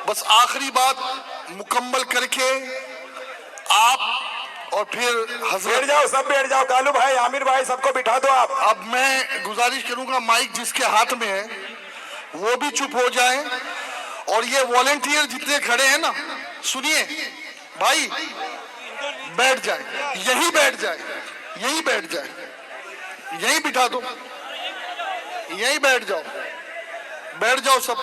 بس آخری بات مکمل کر کے آپ اور پھر بیٹھ حضرت جاؤ، سب بیٹھ جاؤ، کالو بھائی، عامر بھائی، سب کو بٹھا دو آپ۔ اب میں گزارش کروں گا مائک جس کے ہاتھ میں ہے وہ بھی چپ ہو جائیں، اور یہ والنٹیئر جتنے کھڑے ہیں نا، سنیے بھائی، بیٹھ جائیں، یہی بیٹھ جائیں، یہی بیٹھ جائیں، یہی بٹھا دو، یہی بیٹھ جاؤ، بیٹھ جاؤ سب۔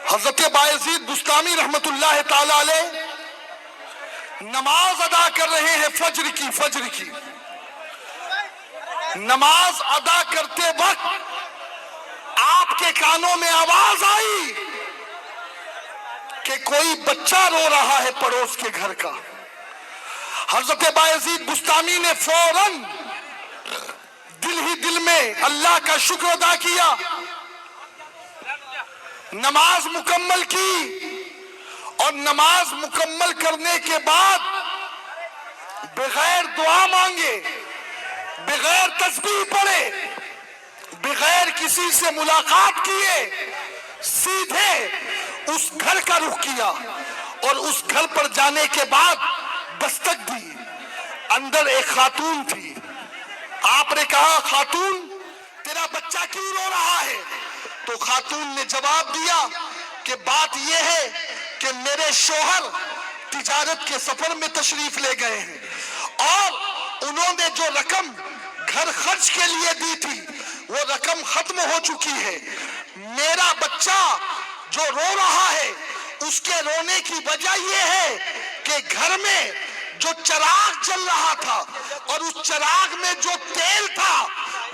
حضرت بایزید بستامی رحمت اللہ تعالی علیہ نماز ادا کر رہے ہیں فجر کی نماز ادا کرتے وقت آپ کے کانوں میں آواز آئی کہ کوئی بچہ رو رہا ہے پڑوس کے گھر کا۔ حضرت بایزید بستامی نے فوراً دل ہی دل میں اللہ کا شکر ادا کیا، نماز مکمل کی، اور نماز مکمل کرنے کے بعد بغیر دعا مانگے، بغیر تسبیح پڑھے، بغیر کسی سے ملاقات کیے، سیدھے اس گھر کا رخ کیا، اور اس گھر پر جانے کے بعد دستک دی۔ اندر ایک خاتون تھی۔ آپ نے کہا خاتون تیرا بچہ کیوں رو رہا ہے؟ تو خاتون نے جواب دیا کہ بات یہ ہے کہ میرے شوہر تجارت کے سفر میں تشریف لے گئے ہیں، اور انہوں نے جو رقم گھر خرچ کے لیے دی تھی وہ رقم ختم ہو چکی ہے۔ میرا بچہ جو رو رہا ہے اس کے رونے کی وجہ یہ ہے کہ گھر میں جو چراغ جل رہا تھا اور اس چراغ میں جو تیل تھا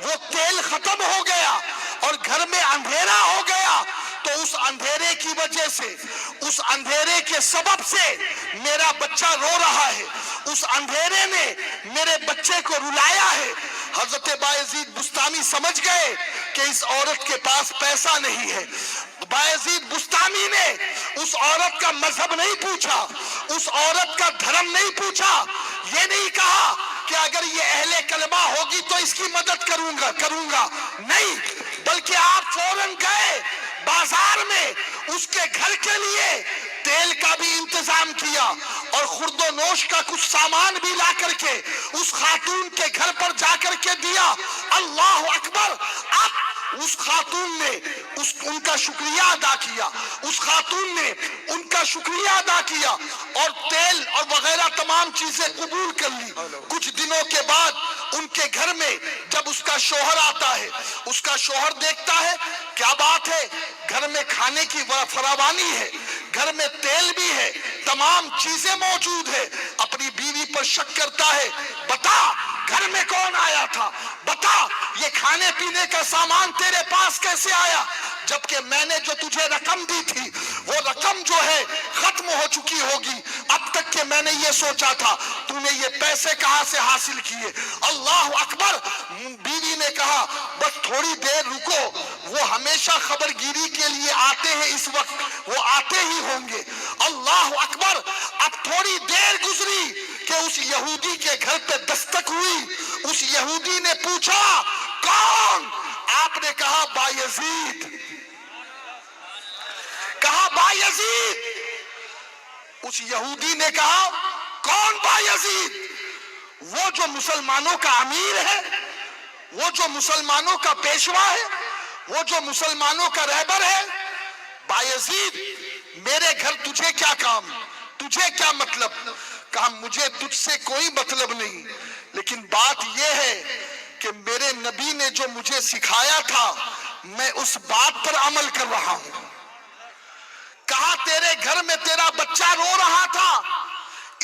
وہ تیل ختم ہو گیا، اور گھر میں اندھیرا ہو گیا، تو اس اندھیرے کی وجہ سے، اس اندھیرے کے سبب سے میرا بچہ رو رہا ہے، اس اندھیرے نے میرے بچے کو رلایا ہے۔ حضرت بایزید بستامی سمجھ گئے کہ اس عورت کے پاس پیسہ نہیں ہے۔ بایزید بستامی نے اس عورت کا مذہب نہیں پوچھا، اس عورت کا دھرم نہیں پوچھا، یہ نہیں کہا کہ اگر یہ اہل کلمہ ہوگی تو اس کی مدد کروں گا، نہیں، بلکہ آپ فوراً گئے بازار میں، اس کے گھر کے لیے تیل کا بھی انتظام کیا، اور خرد و نوش کا کچھ سامان بھی لا کر کے اس خاتون کے گھر پر جا کر کے دیا۔ اللہ اکبر! اب اس خاتون نے ان کا شکریہ ادا کیا، اس خاتون نے ان کا شکریہ ادا کیا، اور تیل اور وغیرہ تمام چیزیں قبول کر لی۔ کچھ دنوں کے بعد ان کے گھر میں جب اس کا شوہر آتا ہے، اس کا شوہر دیکھتا ہے کیا بات ہے، گھر میں کھانے کی فراوانی ہے، گھر میں تیل بھی ہے، تمام چیزیں موجود ہے، اپنی بیوی پر شک کرتا ہے، بتا گھر میں کون آیا تھا، بتا یہ کھانے پینے کا سامان تیرے پاس کیسے آیا، جبکہ میں نے جو تجھے رقم دی تھی وہ رقم جو ہے ختم ہو چکی ہوگی، اب تک کہ میں نے یہ سوچا تھا تو نے یہ پیسے کہاں سے حاصل کیے۔ اللہ اکبر! بیوی نے کہا بس تھوڑی دیر رکو، وہ ہمیشہ خبر گیری کے لیے آتے ہیں، اس وقت وہ آتے ہی ہوں گے۔ اللہ اکبر! اب تھوڑی دیر گزری کہ اس یہودی کے گھر پہ دستک ہوئی، اس یہودی نے پوچھا کون؟ آپ نے کہا بایزید، کہا بایزید۔ اس یہودی نے کہا کون بایزید؟ وہ جو مسلمانوں کا امیر ہے، وہ جو مسلمانوں کا پیشوا ہے، وہ جو مسلمانوں کا رہبر ہے۔ بایزید میرے گھر تجھے کیا کام، تجھے کیا مطلب؟ کہا مجھے تجھ سے کوئی مطلب نہیں، لیکن بات یہ ہے کہ میرے نبی نے جو مجھے سکھایا تھا میں اس بات پر عمل کر رہا ہوں۔ کہا تیرے گھر میں تیرا بچہ رو رہا تھا،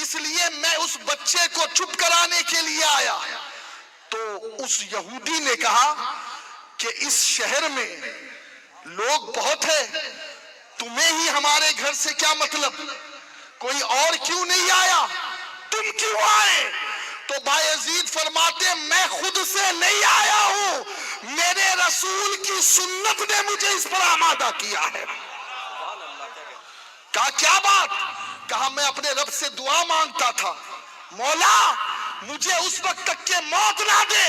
اس لیے میں اس بچے کو چپ کرانے کے لیے آیا۔ تو اس یہودی نے کہا کہ اس شہر میں لوگ بہت ہیں، تمہیں ہی ہمارے گھر سے کیا مطلب، کوئی اور کیوں نہیں آیا، تم کیوں آئے؟ تو بایزید فرماتے میں خود سے نہیں آیا ہوں، میرے رسول کی سنت نے مجھے اس پر آمادہ کیا ہے۔ کہا کیا بات؟ کہا میں اپنے رب سے دعا مانگتا تھا، مولا مجھے اس وقت تک کہ موت نہ دے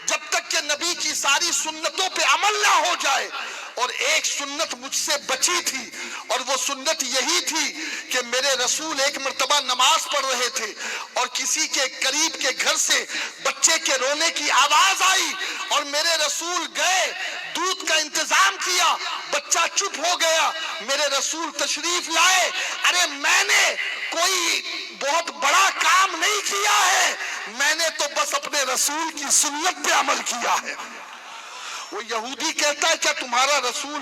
جب تک تک کہ نبی کی ساری سنتوں پہ عمل نہ ہو جائے. اور ایک سنت مجھ سے بچی تھی, اور وہ سنت یہی تھی کہ میرے رسول ایک مرتبہ نماز پڑھ رہے تھے اور کسی کے قریب کے گھر سے بچے کے رونے کی آواز آئی, اور میرے رسول گئے, دودھ کا انتظام کیا, بچہ چپ ہو گیا, میرے رسول تشریف لائے. ارے میں نے کوئی بہت بڑا کام نہیں کیا ہے, میں نے تو بس اپنے رسول کی سنت پہ عمل کیا ہے. وہ یہودی کہتا ہے کیا تمہارا رسول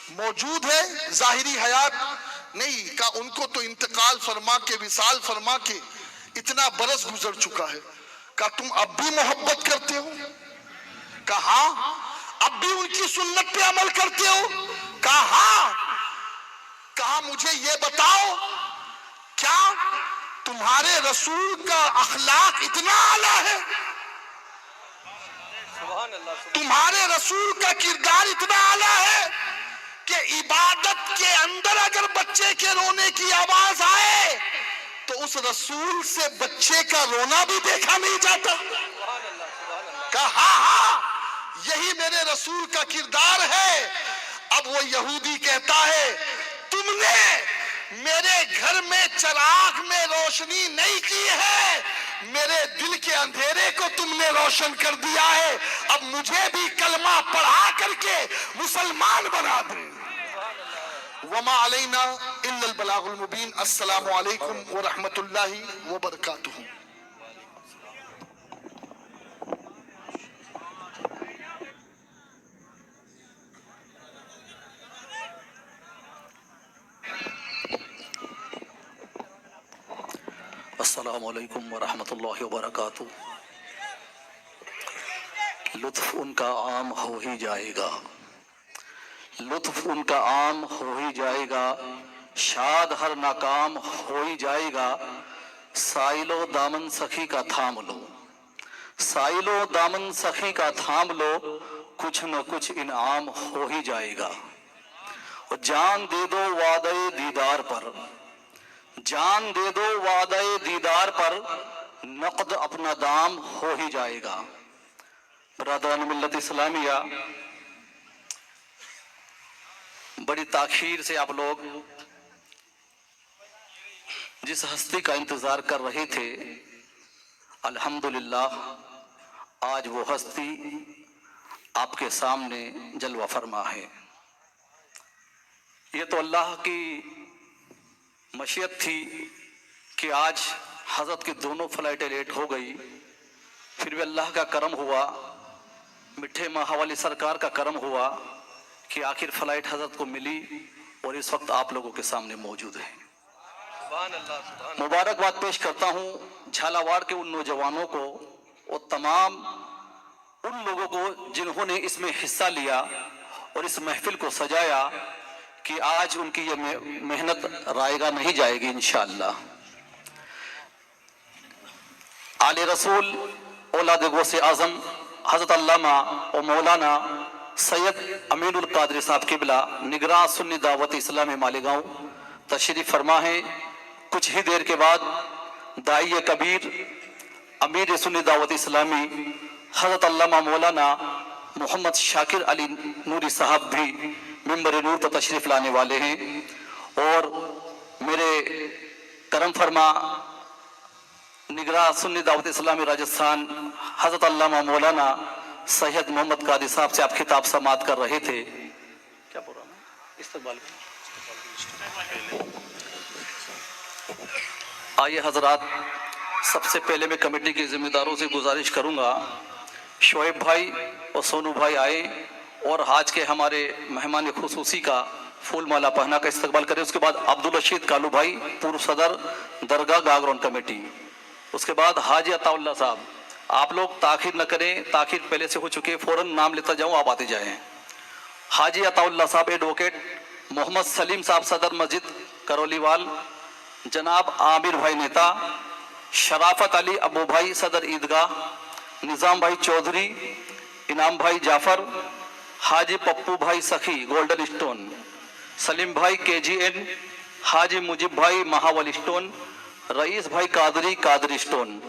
موجود ہے ظاہری حیات؟ نہیں. کہا ان کو تو انتقال فرما کے وصال فرما کے اتنا برس گزر چکا ہے. کہا تم اب بھی محبت کرتے ہو؟ کہا ہاں. اب بھی ان کی سنت پہ عمل کرتے ہو؟ کہا ہاں. کہا مجھے یہ بتاؤ کیا تمہارے رسول کا اخلاق اتنا اعلیٰ ہے؟ تمہارے رسول کا کردار اتنا اعلیٰ ہے کہ عبادت کے اندر اگر بچے کے رونے کی آواز آئے تو اس رسول سے بچے کا رونا بھی دیکھا نہیں جاتا؟ کہا ہاں ہاں یہی میرے رسول کا کردار ہے. اب وہ یہودی کہتا ہے تم نے میرے گھر میں چراغ میں روشنی نہیں کی ہے, میرے دل کے اندھیرے کو تم نے روشن کر دیا ہے. اب مجھے بھی کلمہ پڑھا کر کے مسلمان بنا دیں. وما علینا الا البلاغ المبین. السلام علیکم ورحمۃ اللہ وبرکاتہ. السلام علیکم ورحمۃ اللہ وبرکاتہ. لطف ان کا عام ہو ہی جائے گا, لطف ان کا عام ہو ہی جائے گا, شاد ہر ناکام ہو ہی جائے گا. سائلو دامن سخی کا تھام لو, سائلو دامن سخی کا تھام لو, کچھ نہ کچھ انعام ہو ہی جائے گا. اور جان دے دو وعدے دیدار پر, جان دے دو وعدے دیدار پر, نقد اپنا دام ہو ہی جائے گا. برادران ملت اسلامیہ, بڑی تاخیر سے آپ لوگ جس ہستی کا انتظار کر رہے تھے, الحمدللہ آج وہ ہستی آپ کے سامنے جلوہ فرما ہے. یہ تو اللہ کی مشیت تھی کہ آج حضرت کی دونوں فلائٹیں لیٹ ہو گئی, پھر بھی اللہ کا کرم ہوا, مٹھے ماہ والی سرکار کا کرم ہوا کہ آخر فلائٹ حضرت کو ملی اور اس وقت آپ لوگوں کے سامنے موجود ہے. مبارکباد پیش کرتا ہوں جھالاواڑ کے ان نوجوانوں کو اور تمام ان لوگوں کو جنہوں نے اس میں حصہ لیا اور اس محفل کو سجایا, کہ آج ان کی یہ محنت رائے گاہ نہیں جائے گی انشاءاللہ. آل رسول اولاد غوث اعظم حضرت علامہ و مولانا سید امین القادری صاحب قبلہ نگراں سنی دعوت اسلامی مالیگاؤں تشریف فرما ہے. کچھ ہی دیر کے بعد داعی کبیر امیر سنی دعوت اسلامی حضرت علامہ مولانا محمد شاکر علی نوری صاحب بھی ممبر نور پر تشریف لانے والے ہیں. اور میرے کرم فرما نگراں سنی دعوت اسلامی راجستھان حضرت علامہ مولانا سید محمد قادری صاحب سے آپ خطاب سماعت کر رہے تھے. کیا پروگرام ہے؟ استقبال. آئیے حضرات, سب سے پہلے میں کمیٹی کے ذمہ داروں سے گزارش کروں گا شعیب بھائی اور سونو بھائی آئے اور آج کے ہمارے مہمان خصوصی کا پھول مالا پہنا کا استقبال کریں. اس کے بعد عبدالرشید کالو بھائی پورو صدر درگاہ گاگرون کمیٹی. اس کے بعد حاجی عطا اللہ صاحب. آپ لوگ تاخیر نہ کریں, تاخیر پہلے سے ہو چکے, فوراً نام لیتا جاؤں, آپ آتے جائیں. حاجی عطا اللہ صاحب ایڈوکیٹ, محمد سلیم صاحب صدر مسجد کرولی وال, جناب عامر بھائی نیتا, شرافت علی ابو بھائی صدر عیدگاہ, نظام بھائی چودھری, انعام بھائی جعفر, حاجی پپو بھائی سخی گولڈن اسٹون, سلیم بھائی کے جی این, حاجی مجیب بھائی مہاول اسٹون, رئیس بھائی قادری قادری اسٹون.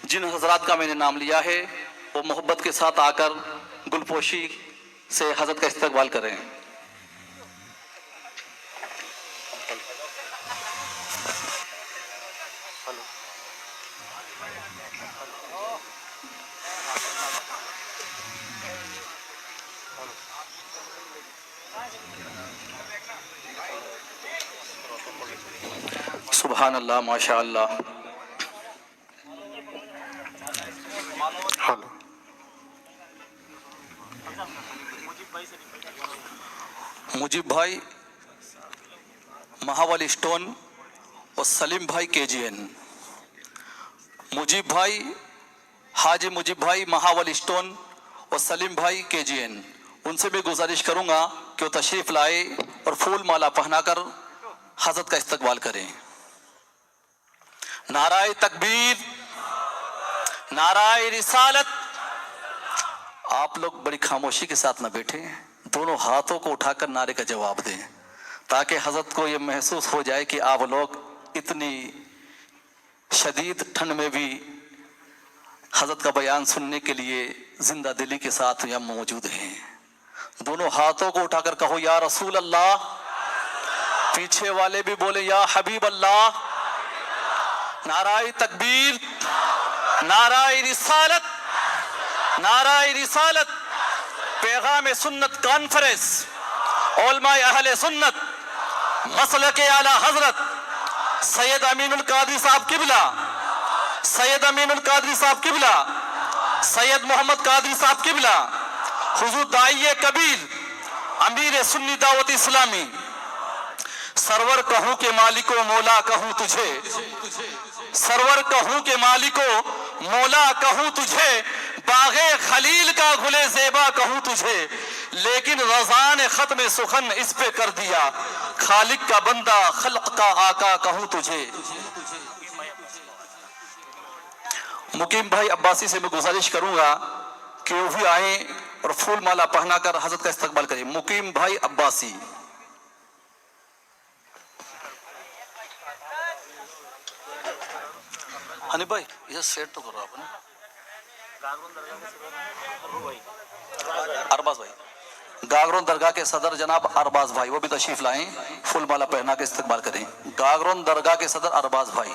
جن حضرات کا میں نے نام لیا ہے وہ محبت کے ساتھ آ کر گلپوشی سے حضرت کا استقبال کریں. سبحان اللہ، ماشاء اللہ. مجیب بھائی مہاوالی اسٹون اور سلیم بھائی کے جی این. مجیب بھائی، حاجی مجیب بھائی مہاوالی اسٹون اور سلیم بھائی کے جی این، ان سے میں گزارش کروں گا کہ وہ تشریف لائے اور پھول مالا پہنا کر حضرت کا استقبال کریں. نعرہ تکبیر، نعرہ رسالت. آپ لوگ بڑی خاموشی کے ساتھ نہ بیٹھیں، دونوں ہاتھوں کو اٹھا کر نعرے کا جواب دیں تاکہ حضرت کو یہ محسوس ہو جائے کہ آپ لوگ اتنی شدید ٹھنڈ میں بھی حضرت کا بیان سننے کے لیے زندہ دلی کے ساتھ یہاں موجود ہیں. دونوں ہاتھوں کو اٹھا کر کہو یا رسول اللہ. پیچھے والے بھی بولے یا حبیب اللہ. نعرہ تکبیر، نعرہ رسالت، نعرہ رسالت. پیغام سنت کانفرنس، علماء اہل سنت، مسلک اعلی حضرت سید امین القادری صاحب قبلہ، سید امین القادری صاحب قبلہ، سید محمد قادری صاحب قبلہ، حضور داعی کبیر، امیر سنی دعوت اسلامی. سرور کہوں کہ مالکو مولا کہوں تجھے، سرور کہوں کہ مالکو مولا کہوں تجھے، باغ خلیل کا گلے زیبا کہوں تجھے، لیکن رضا نے ختم سخن اس پہ کر دیا، خالق کا بندہ خلق کا آقا کہوں تجھے. مقیم بھائی عباسی سے میں گزارش کروں گا کہ وہ بھی آئیں اور پھول مالا پہنا کر حضرت کا استقبال کریں. مقیم بھائی عباسی. ہنی بھائی یہ سیٹ تو کرو آپ نے. ارباز بھائی، گاگرون درگاہ کے صدر جناب ارباز بھائی وہ بھی تشریف لائیں، پھول مالا پہنا کے استقبال کریں. گاگرون درگاہ کے صدر ارباز بھائی.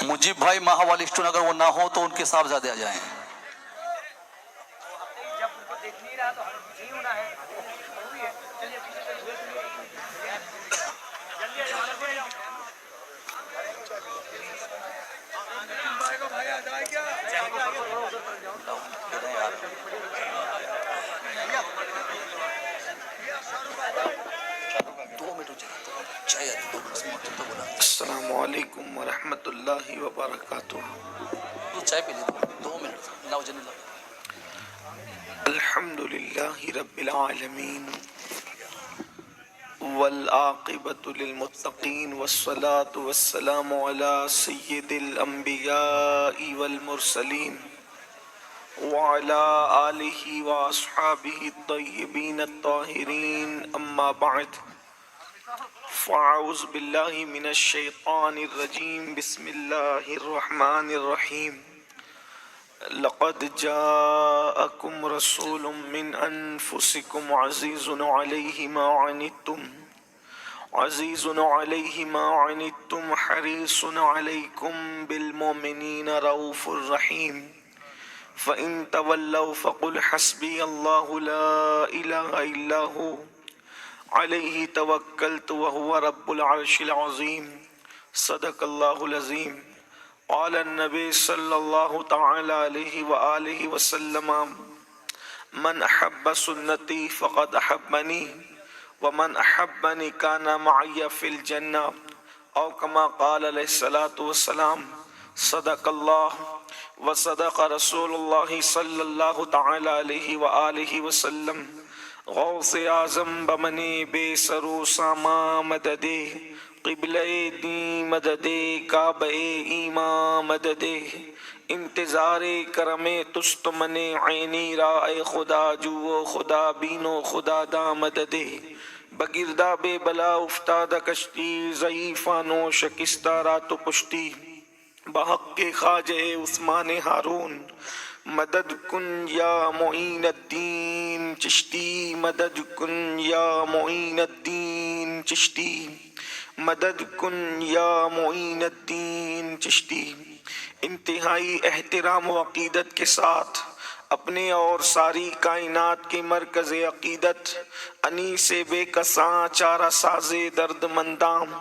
مجیب بھائی مہاوالی اسٹون اگر وہ نہ ہو تو ان کے صاحبزادے آ جائیں. السلام علیکم ورحمۃ اللہ وبرکاتہ. چائے پی لیجیے 2 منٹ. لاؤ جنی لاؤ. الحمد للہ رب العالمین والعاقبۃ للمتقین والصلاة والسلام علی سید الانبیاء والمرسلین وعلی آلہ واصحابہ الطیبین الطاہرین. اما بعد فاعوذ باللہ من الشیطان الرجیم. بسم اللہ الرحمن الرحیم. لقد جاءکم رسول من انفسکم عزیز علیہ ما عنتم عزیز علیہ ما عنتم حریص علیکم بالمؤمنین رؤوف الرحیم. فإن تولوا فقل حسبی اللہ لا الہ الا ہو علیہ توکلت وہو رب العرش العظیم. صدق اللہ العظیم. قال النبی صلی اللہ تعالی علیہ وآلہ وسلم من احب سنتی فقد احبنی ومن احبنی کان معی فی الجنہ او کما قال علیہ الصلاۃ والسلام. صدق اللہ وصدق رسول اللہ صلی اللہ تعالی علیہ وآلہ وسلم. غوث اعظم بمنی بے سرو ساما مددے قبلہ دی مددے کعبہ ایمان مددے انتظار کرم تست من عینی رائے خدا جو خدا بینو خدا دا مددے بگرداب بلا افتادہ کشتی، ضعیفانو شکستہ رات و پشتی، بحق کے خواجہ عثمان ہارون، مدد کن یا معین الدین چشتی، مدد کن یا معین الدین چشتی، مدد کن یا معین الدین چشتی۔ انتہائی احترام و عقیدت کے ساتھ اپنے اور ساری کائنات کے مرکز عقیدت، انیس بے کساں چارہ ساز درد مندام،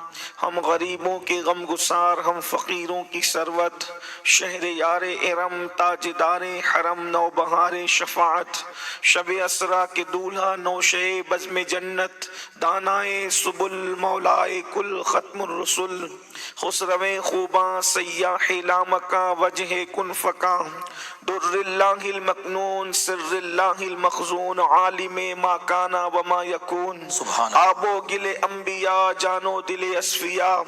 ہم غریبوں کے غم گسار، ہم فقیروں کی ثروت، شہر یار ارم تاجدار حرم، نوبہار شفاعت، شب اسرا کے دولہا، نوشے بزم جنت، دانائے سبل مولائے کل ختم الرسل، خسرو خوباں سیاح لامکاں وجہ کن فکاں، در اللہ المکنون سر اللہ المخزون، عالم ما کانا وما یکون، آب و گل انبیاء جانو دل اصفیاء،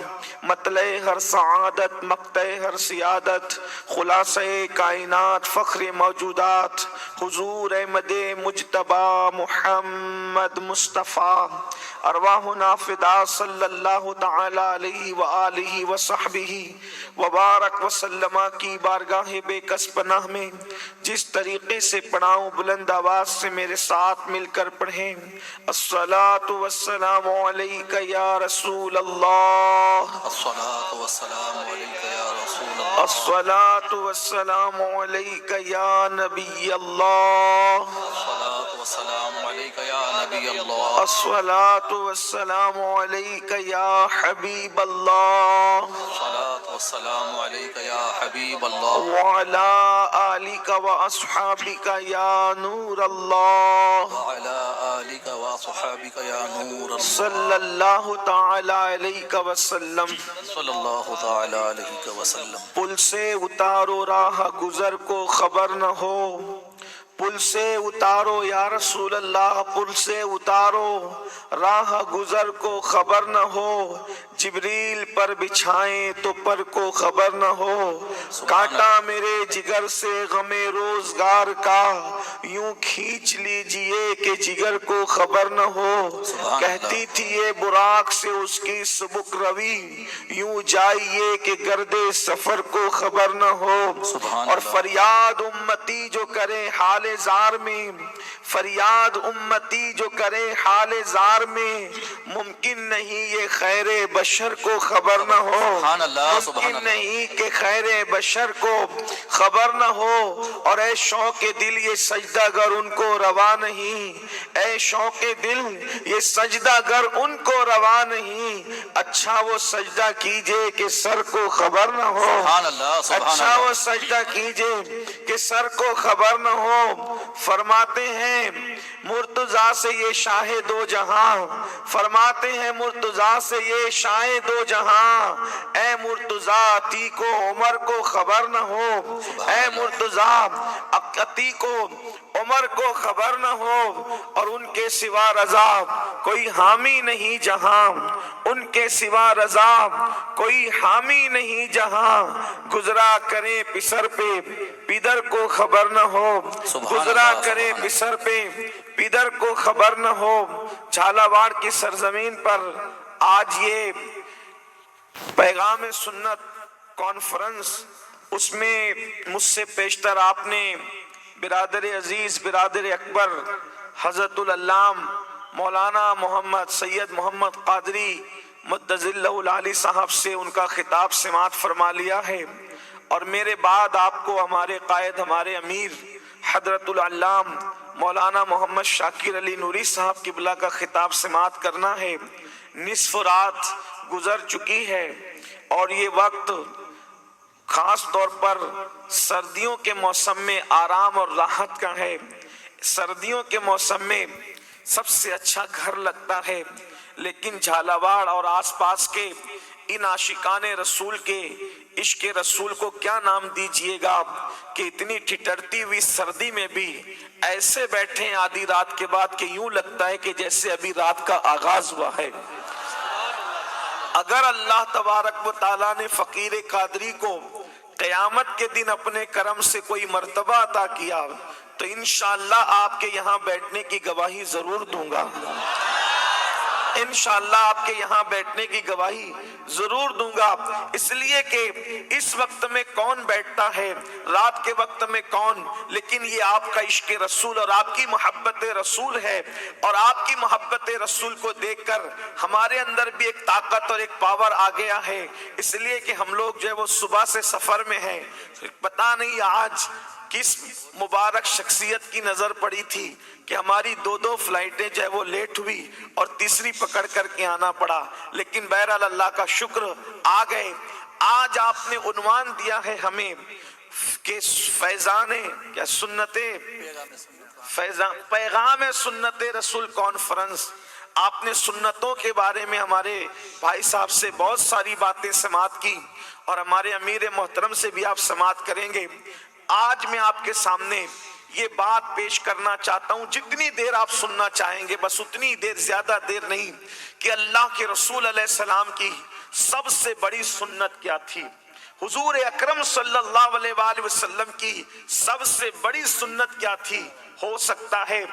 مطلع ہر سعادت مقطع ہر سیادت، خلاصہ کائنات فخر موجودات، حضور احمد مجتبی محمد مصطفیٰ، ارواحنا فدا صلی اللہ تعالی علیہ وآلہ وصحبہ وبارک وسلم کی بارگاہ بے کس پناہ میں جس طریقے سے پڑھاؤں بلند آواز سے میرے ساتھ مل کر پڑھیں۔ الصلاۃ والسلام علیک یا رسول اللہ، الصلاۃ والسلام علیک یا رسول اللہ، الصلاۃ والسلام علیک یا نبی اللہ، الصلاۃ والسلام علیک یا نبی اللہ، الصلاۃ والسلام علیک یا حبیب اللہ، الصلاۃ والسلام علیک یا حبیب اللہ، وعلی آلک واصحابک یا نور اللہ، وعلی آلک وصحابک یا نور اللہ، صلی اللہ تعالی علیہ وسلم۔ صلی اللہ تعالی علیہ وسلم۔ پل سے اتارو راہ گزر کو خبر نہ ہو، پل سے اتارو یا رسول اللہ، پل سے اتارو راہ گزر کو خبر نہ ہو، جبریل پر بچھائیں تو پر کو خبر نہ ہو، کاٹا میرے جگر سے غم روزگار کا، یوں کھینچ لیجئے کہ جگر کو خبر نہ ہو، کہتی تھی یہ براق سے اس کی سبک روی، یوں جائیے کہ گرد سفر کو خبر نہ ہو، اور فریاد امتی جو کرے حال زار میں، فریاد امتی جو کرے حال زار میں، ممکن نہیں یہ خیر بشر کو خبر نہ ہو، ممکن نہیں کہ خیر بشر کو خبر نہ ہو، اور اے شوق دل یہ سجدہ گر ان کو روا نہیں، اے شوق دل یہ سجدہ گر ان کو روا نہیں، اچھا وہ سجدہ کیجئے کہ سر کو خبر نہ ہو، اچھا وہ سجدہ کیجئے کہ سر کو خبر نہ ہو۔ فرماتے ہیں مرتضیٰ سے یہ شاہ دو جہاں، فرماتے ہیں مرتضیٰ سے یہ شاہ دو جہاں، اے مرتضیٰ عتیق و عمر کو خبر نہ ہو، اے مرتضیٰ عتیق و عمر کو خبر نہ ہو، اور ان کے سوا رضا کوئی حامی نہیں جہاں، ان کے سوا رضا کوئی حامی نہیں جہاں، گزرا کرے پسر پہ پیدر کو خبر نہ ہو، گزرا کرے پسر پہ پیدر کو خبر نہ ہو۔ جھالاواڑ کی سرزمین پر آج یہ پیغام سنت کانفرنس، اس میں مجھ سے پیشتر آپ نے برادر عزیز برادر اکبر حضرت العلام مولانا محمد سید محمد قادری مدظلہ العالی صاحب سے ان کا خطاب سماعت فرما لیا ہے، اور میرے بعد آپ کو ہمارے قائد ہمارے امیر حضرت العلام مولانا محمد شاکر علی نوری صاحب قبلہ کا خطاب سماعت کرنا ہے۔ نصف رات گزر چکی ہے، اور یہ وقت خاص طور پر سردیوں کے موسم میں آرام اور راحت کا ہے۔ سردیوں کے موسم میں سب سے اچھا گھر لگتا ہے، لیکن جھالاواڑ اور آس پاس کے ان عاشقان رسول کے عشق رسول کو کیا نام دیجئے گا کہ اتنی ٹھٹرتی ہوئی سردی میں بھی ایسے بیٹھے آدھی رات کے بعد کہ یوں لگتا ہے کہ جیسے ابھی رات کا آغاز ہوا ہے۔ اگر اللہ تبارک و تعالیٰ نے فقیر قادری کو قیامت کے دن اپنے کرم سے کوئی مرتبہ عطا کیا تو انشاءاللہ آپ کے یہاں بیٹھنے کی گواہی ضرور دوں گا۔ انشاءاللہ آپ کے یہاں بیٹھنے کی گواہی ضرور دوں گا، اس لیے کہ اس وقت میں کون بیٹھتا ہے، رات کے وقت میں کون، لیکن یہ آپ کا عشق رسول اور آپ کی محبت رسول ہے، اور آپ کی محبت رسول کو دیکھ کر ہمارے اندر بھی ایک طاقت اور ایک پاور آ گیا ہے، اس لیے کہ ہم لوگ جو ہے وہ صبح سے سفر میں ہیں، پتہ نہیں آج کس مبارک شخصیت کی نظر پڑی تھی کہ ہماری دو فلائٹیں جو ہے وہ لیٹ ہوئی اور تیسری پکڑ کر کے آنا پڑا، لیکن بہرحال اللہ کا شکر آ گئے۔ آج آپ نے عنوان دیا ہے ہمیں کہ فیضان کیا سنتیں پیغام سنت رسول کانفرنس، آپ نے سنتوں کے بارے میں ہمارے بھائی صاحب سے بہت ساری باتیں سماعت کی اور ہمارے امیر محترم سے بھی آپ سماعت کریں گے۔ آج میں آپ کے سامنے یہ بات پیش کرنا چاہتا ہوں، جتنی دیر آپ سننا چاہیں گے بس اتنی دیر، زیادہ دیر نہیں، کہ اللہ کے رسول علیہ السلام کی سب سے بڑی سنت کیا تھی، حضور اکرم صلی اللہ علیہ وآلہ وسلم کی سب سے بڑی سنت کیا تھی۔ ہو سکتا ہے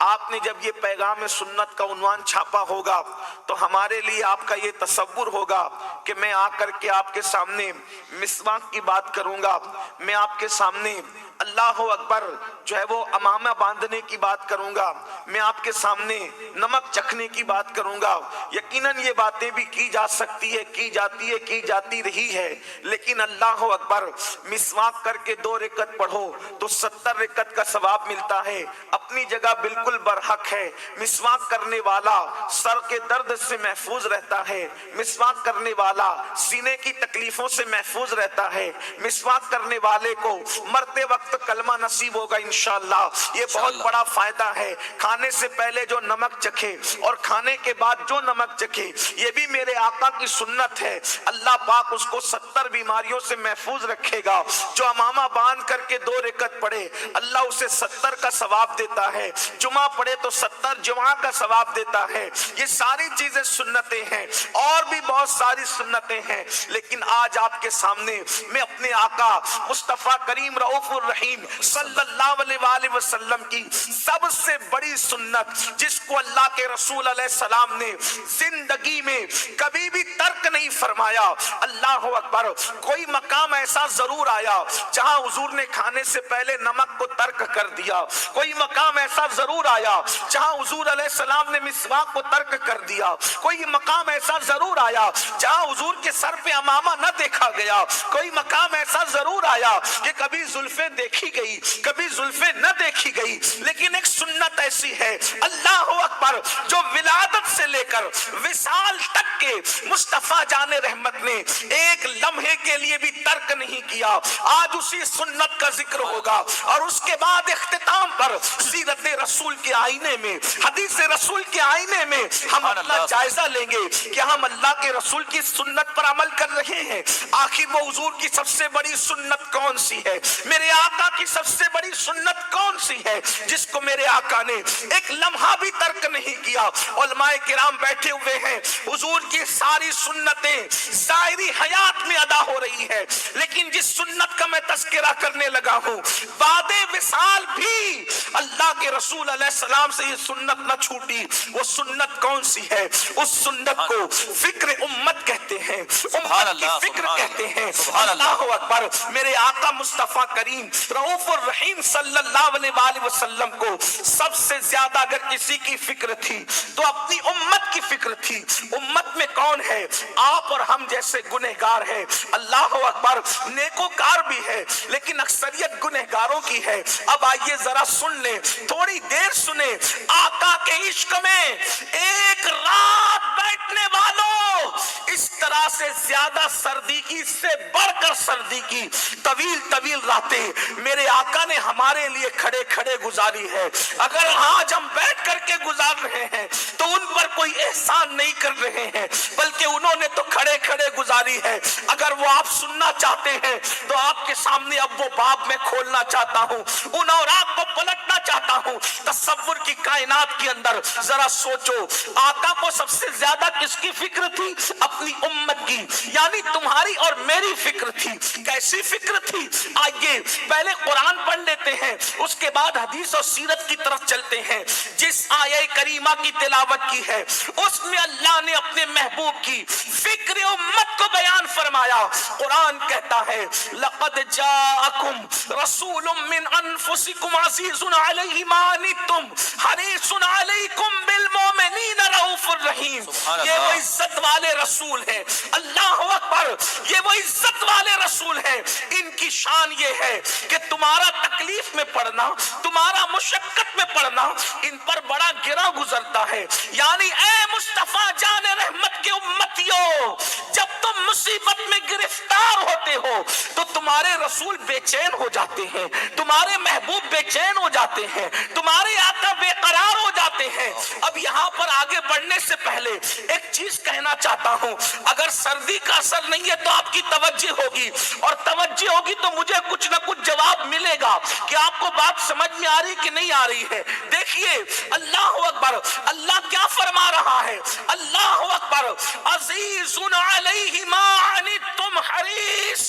آپ نے جب یہ پیغام سنت کا عنوان چھاپا ہوگا تو ہمارے لیے آپ کا یہ تصور ہوگا کہ میں آ کر کے آپ کے سامنے مسواک کی بات کروں گا، میں آپ کے سامنے اللہ اکبر جو ہے وہ امامہ باندھنے کی بات کروں گا، میں آپ کے سامنے نمک چکھنے کی بات کروں گا۔ یقیناً یہ باتیں بھی کی جا سکتی ہے، کی جاتی ہے، کی جاتی رہی ہے، لیکن اللہ اکبر مسواک کر کے 2 رکعت پڑھو تو 70 رکعت کا ثواب ملتا ہے، اپنی جگہ بالکل برحق ہے۔ مسواک کرنے والا سر کے درد سے محفوظ رہتا ہے، مسواک کرنے والا سینے کی تکلیفوں سے محفوظ رہتا ہے، مسواک کرنے والے کو مرتے وقت کلمہ نصیب ہوگا انشاءاللہ۔ یہ بہت بڑا فائدہ ہے۔ کھانے سے پہلے جو نمک چکھے اور کھانے کے بعد جو نمک چکھے، یہ بھی میرے آقا کی سنت ہے۔ اللہ پاک اس کو 70 بیماریوں سے محفوظ رکھے گا۔ جو امامہ باندھ کر کے 2 رکعت پڑھے اللہ اسے 70 کا ثواب دیتا ہے، جمعہ پڑھے تو 70 جمعہ کا ثواب دیتا ہے۔ یہ ساری چیزیں سنتیں ہیں، اور بھی بہت ساری سنتیں ہیں، لیکن آج آپ کے سامنے میں اپنے آقا مصطفیٰ کریم رؤوف الرحیم صلی اللہ علیہ وآلہ وسلم کی سب سے بڑی سنت، جس کو اللہ کے رسول علیہ السلام نے زندگی میں کبھی بھی ترک نہیں فرمایا۔ اللہ اکبر، کوئی مقام ایسا ضرور آیا جہاں حضور نے کھانے سے پہلے نمک کو ترک کر دیا، کوئی مقام ایسا ضرور آیا جہاں حضور علیہ السلام نے مسواک کو ترک کر دیا، کوئی مقام ایسا ضرور آیا جہاں حضور کے سر پہ امامہ نہ دیکھا گیا، کوئی مقام ایسا ضرور آیا کہ کبھی زلفیں دیکھی گئی، کبھی زلفیں نہ دیکھی گئی، لیکن ایک سنت ایسی ہے اللہ اکبر جو ولادت سے لے کر وصال تک کے مصطفیٰ جان رحمت نے ایک لمحے کے لیے بھی ترک نہیں کیا۔ آج اسی سنت کا ذکر ہوگا اور اس کے بعد اختتام پر سیرت رسول کے آئینے میں، حدیث رسول کے آئینے میں ہم اپنا جائزہ لیں گے کہ ہم اللہ کے رسول کی سنت پر عمل کر رہے ہیں۔ آخر وہ حضور کی سب سے بڑی سنت کون سی ہے، میرے آقا کی سب سے بڑی سنت کون سی ہے جس کو میرے آقا نے ایک لمحہ بھی ترک نہیں کیا۔ علماء کرام بیٹھے ہوئے ہیں، حضور کی ساری سنتیں ظاہری حیات میں ادا ہو رہی ہے، لیکن جس سنت کا میں تذکرہ کرنے لگا ہوں بعد وصال بھی اللہ کے رسول علیہ السلام سے یہ سنت نہ چھوٹی۔ وہ سنت کون سی ہے؟ اس سنت کو فکر امت کہتے ہیں، امت کی فکر کہتے ہیں۔ اللہ اکبر، میرے آقا مصطفیٰ کریم رؤوف الرحیم صلی اللہ علیہ وآلہ وسلم کو سب سے زیادہ اگر کسی کی فکر تھی تو اپنی امت کی فکر تھی۔ امت میں کون ہے؟ آپ اور ہم جیسے گنہگار ہیں۔ اللہ اکبر، نیکوکار بھی ہے لیکن اکثریت گنہگاروں کی ہے۔ اب آئیے ذرا سن لیں، تھوڑی دیر سنیں، آقا کے عشق میں ایک رات بیٹھنے والوں، اس طرح سے زیادہ سردی کی، اس سے بڑھ کر سردی کی طویل طویل راتیں میرے آقا نے ہمارے لیے کھڑے کھڑے گزاری ہے۔ اگر آج ہم بیٹھ کر کے گزار رہے ہیں تو ان پر کوئی احسان نہیں کر رہے ہیں، بلکہ انہوں نے تو کھڑے کھڑے گزاری ہے۔ اگر وہ آپ سننا چاہتے ہیں تو آپ کے سامنے اب وہ باب میں کھولنا چاہتا ہوں، ان اوراق کو پلٹنا چاہتا ہوں۔ تصور کی کائنات کے اندر ذرا سوچو، آقا کو سب سے زیادہ کس کی فکر تھی؟ اپنی امت کی، یعنی تمہاری اور میری فکر تھی۔ کیسی فکر تھی؟ آئیے پہلے قرآن پڑھ لیتے کرتے ہیں, اس کے بعد حدیث اور سیرت کی طرف چلتے ہیں. جس آیہ کریمہ کی تلاوت کی ہے اس میں اللہ نے اپنے محبوب کی فکر امت کو بیان فرمایا. قرآن کہتا ہے لقد جاءکم رسول من انفسکم عزیز علیہ ما عنتم حریص علیکم بالمؤمنین رؤوف الرحیم. یہ وہ عزت والے رسول ہیں, اللہ اکبر, یہ وہ عزت والے رسول ہیں. ان کی شان یہ ہے کہ تمہارا تکلیف میں پڑنا, تمہارا مشقت میں پڑنا ان پر بڑا گرا گزرتا ہے. یعنی اے مصطفیٰ جان رحمت کے امتیوں, جب تم مصیبت میں گرفتار ہوتے ہو تو تمہارے رسول بے چین ہو جاتے ہیں, تمہارے محبوب بے چین ہو جاتے ہیں, تمہارے آقا بے قرار ہو جاتے ہیں. اب یہاں پر آگے بڑھنے سے پہلے ایک چیز کہنا چاہتا ہوں. اگر سردی کا اثر نہیں ہے تو آپ کی توجہ ہوگی, اور توجہ ہوگی تو مجھے کچھ نہ کچھ جواب ملے گا کہ آپ کو بات سمجھ میں آ رہی کہ نہیں آ رہی ہے. دیکھیے اللہ اکبر, اللہ کیا فرما رہا ہے, اللہ اکبر, عزیز علیہ ما عنتم حریص.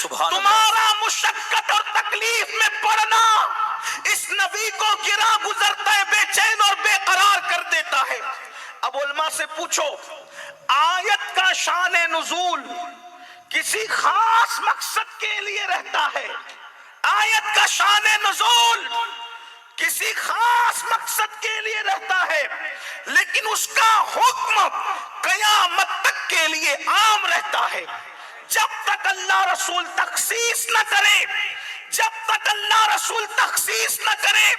تمہارا مشقت اور تکلیف میں پڑنا اس نبی کو گرا گزرتا ہے, بے چین اور بے قرار کر دیتا ہے. اب علماء سے پوچھو, آیت کا شان نزول کسی خاص مقصد کے لیے رہتا ہے, آیت کا شان نزول کسی خاص مقصد کے لیے رہتا ہے, لیکن اس کا حکم قیامت تک کے لیے عام رہتا ہے. جب تک اللہ رسول تخصیص نہ کرے, جب تک اللہ رسول تخصیص نہ کرے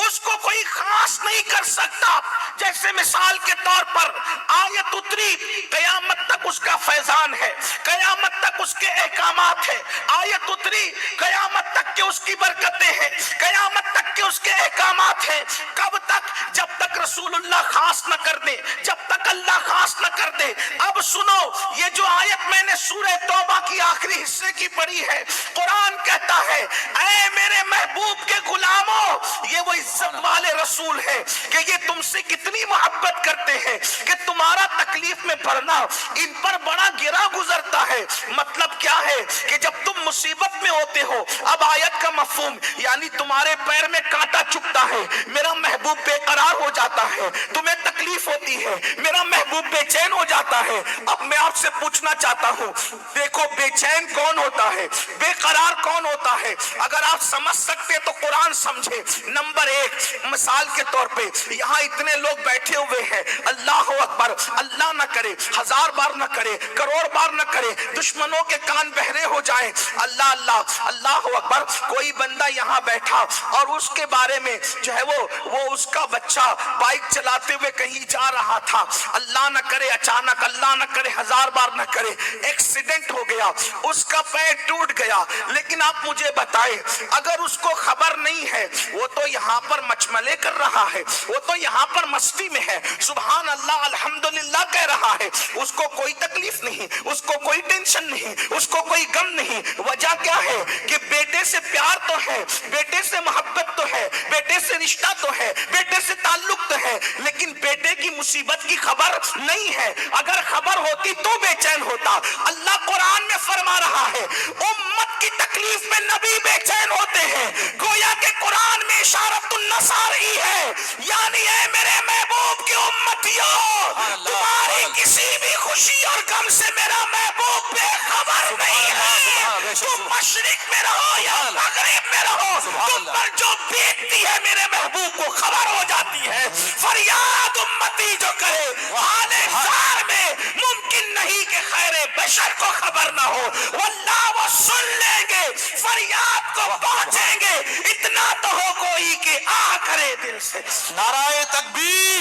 اس کو کوئی خاص نہیں کر سکتا. جیسے مثال کے طور پر آیت اتری, قیامت تک اس کا فیضان ہے, قیامت تک اس کے احکامات ہیں. آیت اتری, قیامت تک کہ اس کی برکتیں ہیں, قیامت تک کہ اس کے احکامات ہیں. کب تک؟ جب تک رسول اللہ خاص نہ کر دے, جب تک اللہ خاص نہ کر دے. اب سنو, یہ جو آیت میں نے سورہ توبہ کی آخری حصے کی پڑھی ہے, قرآن کہتا ہے اے میرے محبوب کے غلاموں, یہ وہ عزت والے رسول ہیں کہ یہ تم سے کتنی محبت کرتے ہیں کہ تمہارا تکلیف میں پڑنا ان پر بڑا گرا گزرتا ہے. مطلب کیا ہے کہ جب تم مصیبت میں ہوتے ہو, اب آیت کا مفہوم یعنی تمہارے پیر میں کانٹا چبھتا ہے, میرا محبوب بے قرار ہو جاتا ہے, تمہیں تکلیف ہوتی ہے, میرا محبوب بے چین ہو جاتا ہے. اب میں آپ سے پوچھنا چاہتا ہوں, دیکھو بے چین کون ہوتا ہے, بے قرار کون ہوتا ہے؟ اگر آپ سمجھ سکتے تو قرآن سمجھے. نمبر ایک, مثال کے طور پہ یہاں اتنے لوگ بیٹھے ہوئے ہیں, اللہ اکبر, اللہ نہ کرے, 1000 بار نہ کرے, کروڑ بار نہ کرے, دشمنوں کے کان بہرے ہو جائیں, اللہ اللہ اللہ اکبر, کوئی بندہ یہاں بیٹھا اور اس کے بارے میں جو ہے وہ اس کا بچہ بائک چلاتے ہوئے کہیں جا رہا تھا, اللہ نہ کرے اچانک, اللہ نہ کرے 1000 بار نہ کرے, ایکسیڈنٹ ہو گیا, اس کا پیر ٹوٹ گیا. لیکن آپ مجھے بتائیں, اگر اس کو خبر نہیں ہے, وہ تو یہاں پر مچملے کر رہا ہے, وہ تو یہاں پر مستی میں ہے, سبحان اللہ الحمدللہ کہہ رہا ہے, اس کو کوئی تکلیف نہیں, اس کو کوئی ٹینشن نہیں, اس کو کوئی غم نہیں. وجہ کیا ہے کہ بیٹے سے پیار تو ہے, بیٹے سے محبت تو ہے, بیٹے سے رشتہ تو ہے, بیٹے سے تعلق تو ہے, لیکن بیٹے کی مصیبت کی خبر نہیں ہے. اگر خبر ہوتی تو بے چین ہوتا. اللہ قرآن میں فرما رہا ہے امت کی تکلیف میں نبی بے چین ہوتے ہیں. گویا کہ قرآن میں اشارت النصاری ہے, یعنی اے میرے محبوب کی امتیوں, تمہاری کسی بھی خوشی اور غم سے میرا محبوب بے خبر نہیں ہے. تم مشرق میں رہو یا مغرب میں رہو, تم پر جو بیتتی ہے میرے محبوب کو خبر ہو جاتی ہے. فریاد امتی جو کرے حال زار میں ممکن نہیں کہ خیر بشر کو خبر نہ ہو, واللہ وہ سن لیں گے, فریاد کو پہنچیں گے. اتنا تو ہو کوئی کہ آ کرے دل سے. نعرہ تکبیر,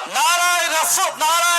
نعرہ رسول, نعرہ